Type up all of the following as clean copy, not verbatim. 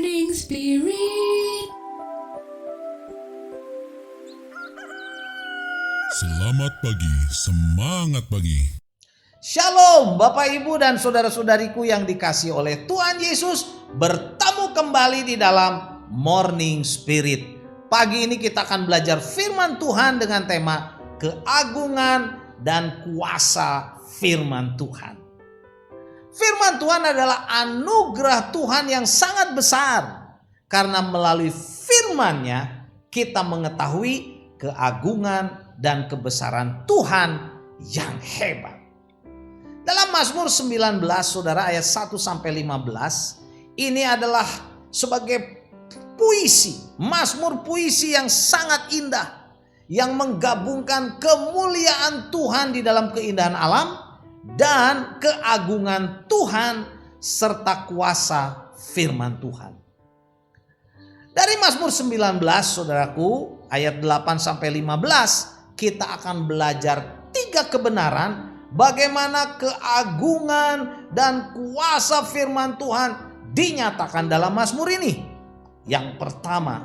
Morning Spirit. Selamat pagi, semangat pagi. Shalom Bapak Ibu dan saudara-saudariku yang dikasihi oleh Tuhan Yesus. Bertemu kembali di dalam Morning Spirit. Pagi ini kita akan belajar firman Tuhan dengan tema keagungan dan kuasa firman Tuhan. Firman Tuhan adalah anugerah Tuhan yang sangat besar. Karena melalui firman-Nya kita mengetahui keagungan dan kebesaran Tuhan yang hebat. Dalam Mazmur 19 saudara ayat 1-15 ini adalah sebagai puisi, Mazmur puisi yang sangat indah yang menggabungkan kemuliaan Tuhan di dalam keindahan alam dan keagungan Tuhan serta kuasa firman Tuhan. Dari Mazmur 19 saudaraku ayat 8-15 kita akan belajar 3 kebenaran bagaimana keagungan dan kuasa firman Tuhan dinyatakan dalam Mazmur ini. Yang pertama,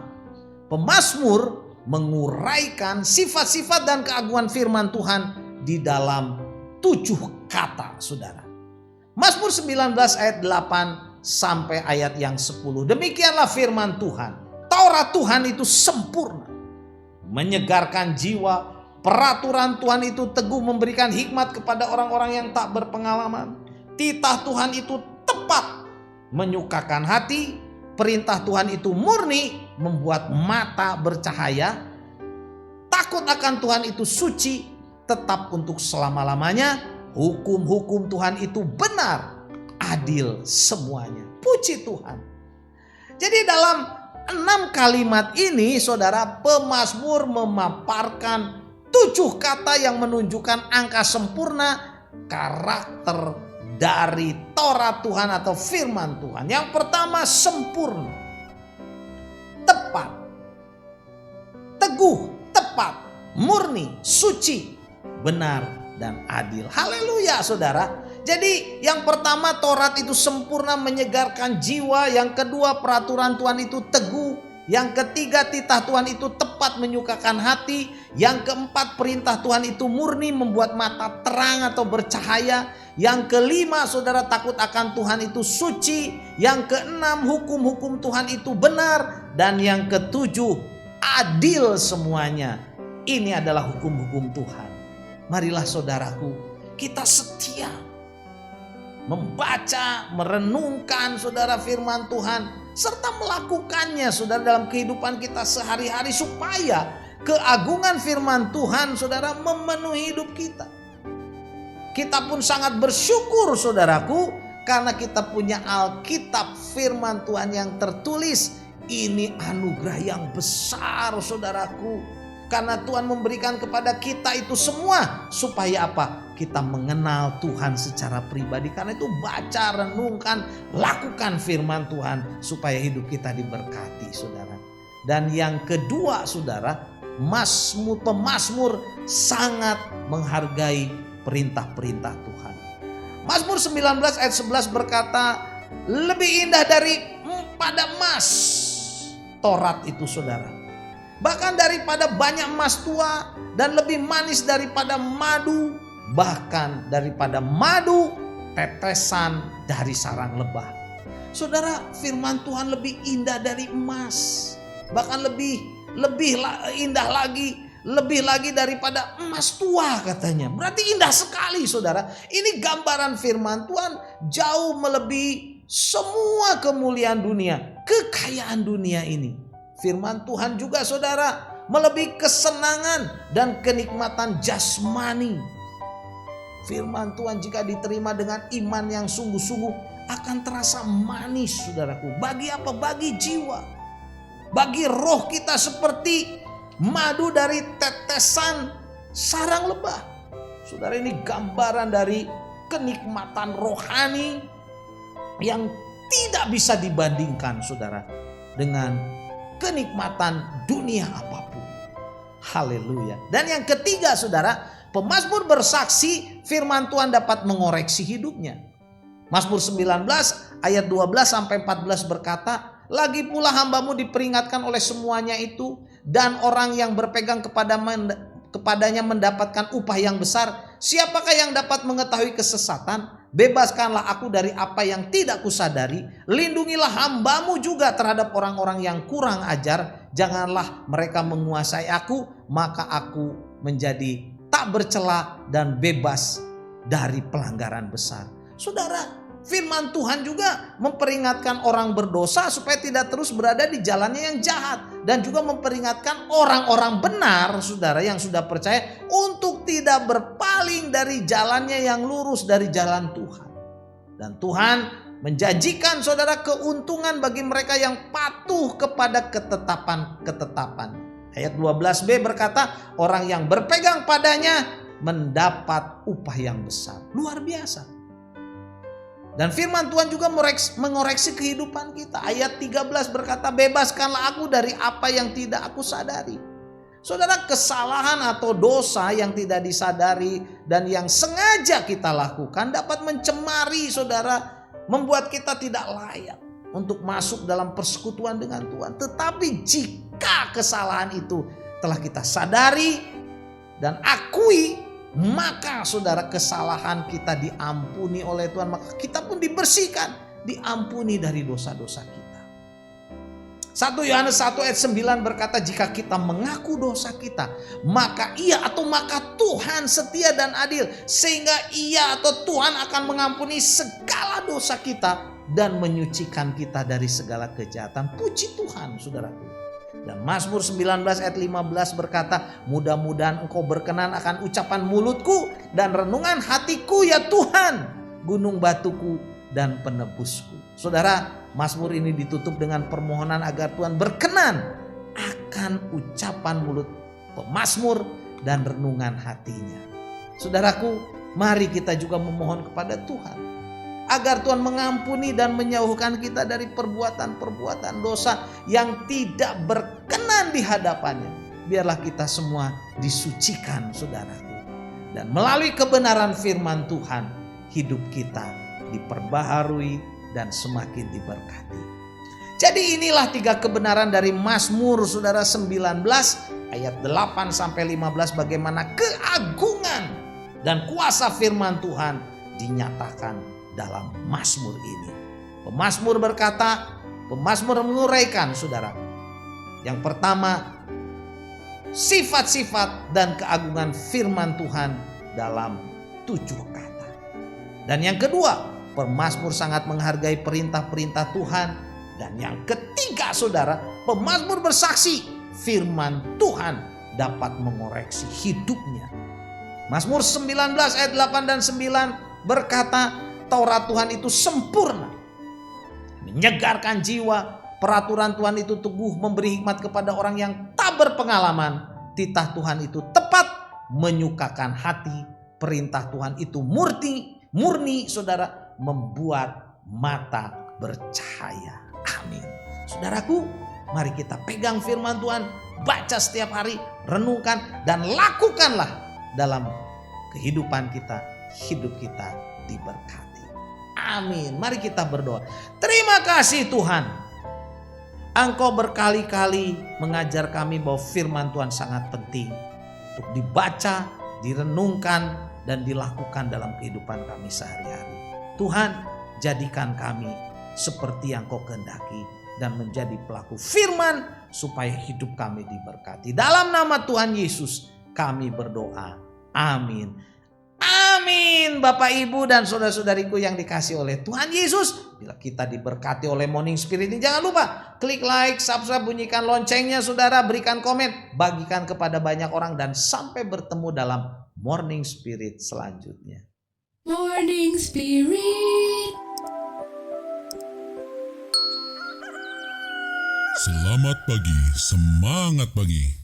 pemazmur menguraikan sifat-sifat dan keagungan firman Tuhan di dalam 7 kata, saudara. Mazmur 19 ayat 8 sampai ayat yang 10. Demikianlah firman Tuhan. Taurat Tuhan itu sempurna, menyegarkan jiwa. Peraturan Tuhan itu teguh, memberikan hikmat kepada orang-orang yang tak berpengalaman. Titah Tuhan itu tepat, menyukakan hati. Perintah Tuhan itu murni, membuat mata bercahaya. Takut akan Tuhan itu suci, tetap untuk selama-lamanya. Hukum-hukum Tuhan itu benar, adil semuanya. Puji Tuhan. Jadi dalam 6 kalimat ini saudara, pemazmur memaparkan 7 kata yang menunjukkan angka sempurna karakter dari Taurat Tuhan atau firman Tuhan. Yang pertama, sempurna, tepat, teguh, tepat, murni, suci, benar, dan adil. Haleluya saudara. Jadi yang pertama, Taurat itu sempurna, menyegarkan jiwa. Yang kedua, peraturan Tuhan itu teguh. Yang ketiga, titah Tuhan itu tepat, menyukakan hati. Yang keempat, perintah Tuhan itu murni, membuat mata terang atau bercahaya. Yang kelima, saudara, takut akan Tuhan itu suci. Yang keenam, hukum-hukum Tuhan itu benar. Dan yang ketujuh, adil semuanya. Ini adalah hukum-hukum Tuhan. Marilah saudaraku, kita setia membaca, merenungkan saudara firman Tuhan, serta melakukannya saudara dalam kehidupan kita sehari-hari, supaya keagungan firman Tuhan saudara memenuhi hidup kita. Kita pun sangat bersyukur saudaraku, karena kita punya Alkitab firman Tuhan yang tertulis. Ini anugerah yang besar saudaraku, karena Tuhan memberikan kepada kita itu semua supaya apa? Kita mengenal Tuhan secara pribadi. Karena itu baca, renungkan, lakukan firman Tuhan supaya hidup kita diberkati saudara. Dan yang kedua saudara, pemazmur sangat menghargai perintah-perintah Tuhan. Mazmur 19 ayat 11 berkata, lebih indah daripada emas Taurat itu saudara. Bahkan daripada banyak emas tua, dan lebih manis daripada madu, bahkan daripada madu tetesan dari sarang lebah. Saudara, firman Tuhan lebih indah dari emas, bahkan lebih indah lagi, lebih lagi daripada emas tua katanya. Berarti indah sekali saudara. Ini gambaran firman Tuhan jauh melebihi semua kemuliaan dunia, kekayaan dunia ini. Firman Tuhan juga saudara melebihi kesenangan dan kenikmatan jasmani. Firman Tuhan jika diterima dengan iman yang sungguh-sungguh akan terasa manis saudaraku. Bagi apa? Bagi jiwa. Bagi roh kita seperti madu dari tetesan sarang lebah. Saudara, ini gambaran dari kenikmatan rohani yang tidak bisa dibandingkan saudara dengan kenikmatan dunia apapun. Haleluya. Dan yang ketiga saudara, pemazmur bersaksi firman Tuhan dapat mengoreksi hidupnya. Mazmur 19 ayat 12-14 berkata, Lagi pula hamba-Mu diperingatkan oleh semuanya itu, dan orang yang berpegang kepadanya mendapatkan upah yang besar. Siapakah yang dapat mengetahui kesesatan? Bebaskanlah aku dari apa yang tidak kusadari. Lindungilah hamba-Mu juga terhadap orang-orang yang kurang ajar. Janganlah mereka menguasai aku, maka aku menjadi tak bercela dan bebas dari pelanggaran besar. Saudara, firman Tuhan juga memperingatkan orang berdosa supaya tidak terus berada di jalannya yang jahat. Dan juga memperingatkan orang-orang benar, saudara, yang sudah percaya untuk tidak berpaling dari jalannya yang lurus, dari jalan Tuhan. Dan Tuhan menjanjikan, saudara, keuntungan bagi mereka yang patuh kepada ketetapan. Ayat 12b berkata, orang yang berpegang padanya mendapat upah yang besar. Luar biasa. Dan firman Tuhan juga mengoreksi kehidupan kita. Ayat 13 berkata, bebaskanlah aku dari apa yang tidak aku sadari. Saudara, kesalahan atau dosa yang tidak disadari dan yang sengaja kita lakukan dapat mencemari, saudara, membuat kita tidak layak untuk masuk dalam persekutuan dengan Tuhan. Tetapi jika kesalahan itu telah kita sadari dan akui, maka saudara, kesalahan kita diampuni oleh Tuhan. Maka kita pun dibersihkan, diampuni dari dosa-dosa kita. 1 Yohanes 1 ayat 9 berkata, jika kita mengaku dosa kita, maka Tuhan setia dan adil, sehingga Ia atau Tuhan akan mengampuni segala dosa kita dan menyucikan kita dari segala kejahatan. Puji Tuhan, saudaraku. Dan Mazmur 19 ayat 15 berkata, mudah-mudahan Engkau berkenan akan ucapan mulutku dan renungan hatiku, ya Tuhan, gunung batuku dan penebusku. Saudara, Mazmur ini ditutup dengan permohonan agar Tuhan berkenan akan ucapan mulut pemazmur dan renungan hatinya. Saudaraku, mari kita juga memohon kepada Tuhan agar Tuhan mengampuni dan menjauhkan kita dari perbuatan-perbuatan dosa yang tidak berkenan di hadapannya. Biarlah kita semua disucikan, saudaraku. Dan melalui kebenaran firman Tuhan, hidup kita diperbaharui dan semakin diberkati. Jadi inilah 3 kebenaran dari Mazmur, saudara, 19 ayat 8 sampai 15, bagaimana keagungan dan kuasa firman Tuhan dinyatakan dalam Mazmur ini. Pemazmur berkata, pemazmur menguraikan, saudara. Yang pertama, sifat-sifat dan keagungan firman Tuhan dalam 7 kata. Dan yang kedua, pemazmur sangat menghargai perintah-perintah Tuhan. Dan yang ketiga, saudara, pemazmur bersaksi firman Tuhan dapat mengoreksi hidupnya. Mazmur 19 ayat 8 dan 9 berkata, Taurat Tuhan itu sempurna, menyegarkan jiwa. Peraturan Tuhan itu teguh, memberi hikmat kepada orang yang tak berpengalaman. Titah Tuhan itu tepat, menyukakan hati. Perintah Tuhan itu murni, saudara, membuat mata bercahaya. Amin. Saudaraku, mari kita pegang firman Tuhan, baca setiap hari, renungkan, dan lakukanlah dalam kehidupan kita. Hidup kita diberkati. Amin. Mari kita berdoa. Terima kasih Tuhan, Engkau berkali-kali mengajar kami bahwa firman Tuhan sangat penting untuk dibaca, direnungkan, dan dilakukan dalam kehidupan kami sehari-hari. Tuhan, jadikan kami seperti yang Kau kehendaki dan menjadi pelaku firman supaya hidup kami diberkati. Dalam nama Tuhan Yesus kami berdoa. Amin. Amin. Bapak, Ibu, dan saudara-saudariku yang dikasihi oleh Tuhan Yesus, bila kita diberkati oleh Morning Spirit ini, jangan lupa klik like, subscribe, bunyikan loncengnya, saudara, berikan komen, bagikan kepada banyak orang, dan sampai bertemu dalam Morning Spirit selanjutnya. Morning Spirit. Selamat pagi, semangat pagi.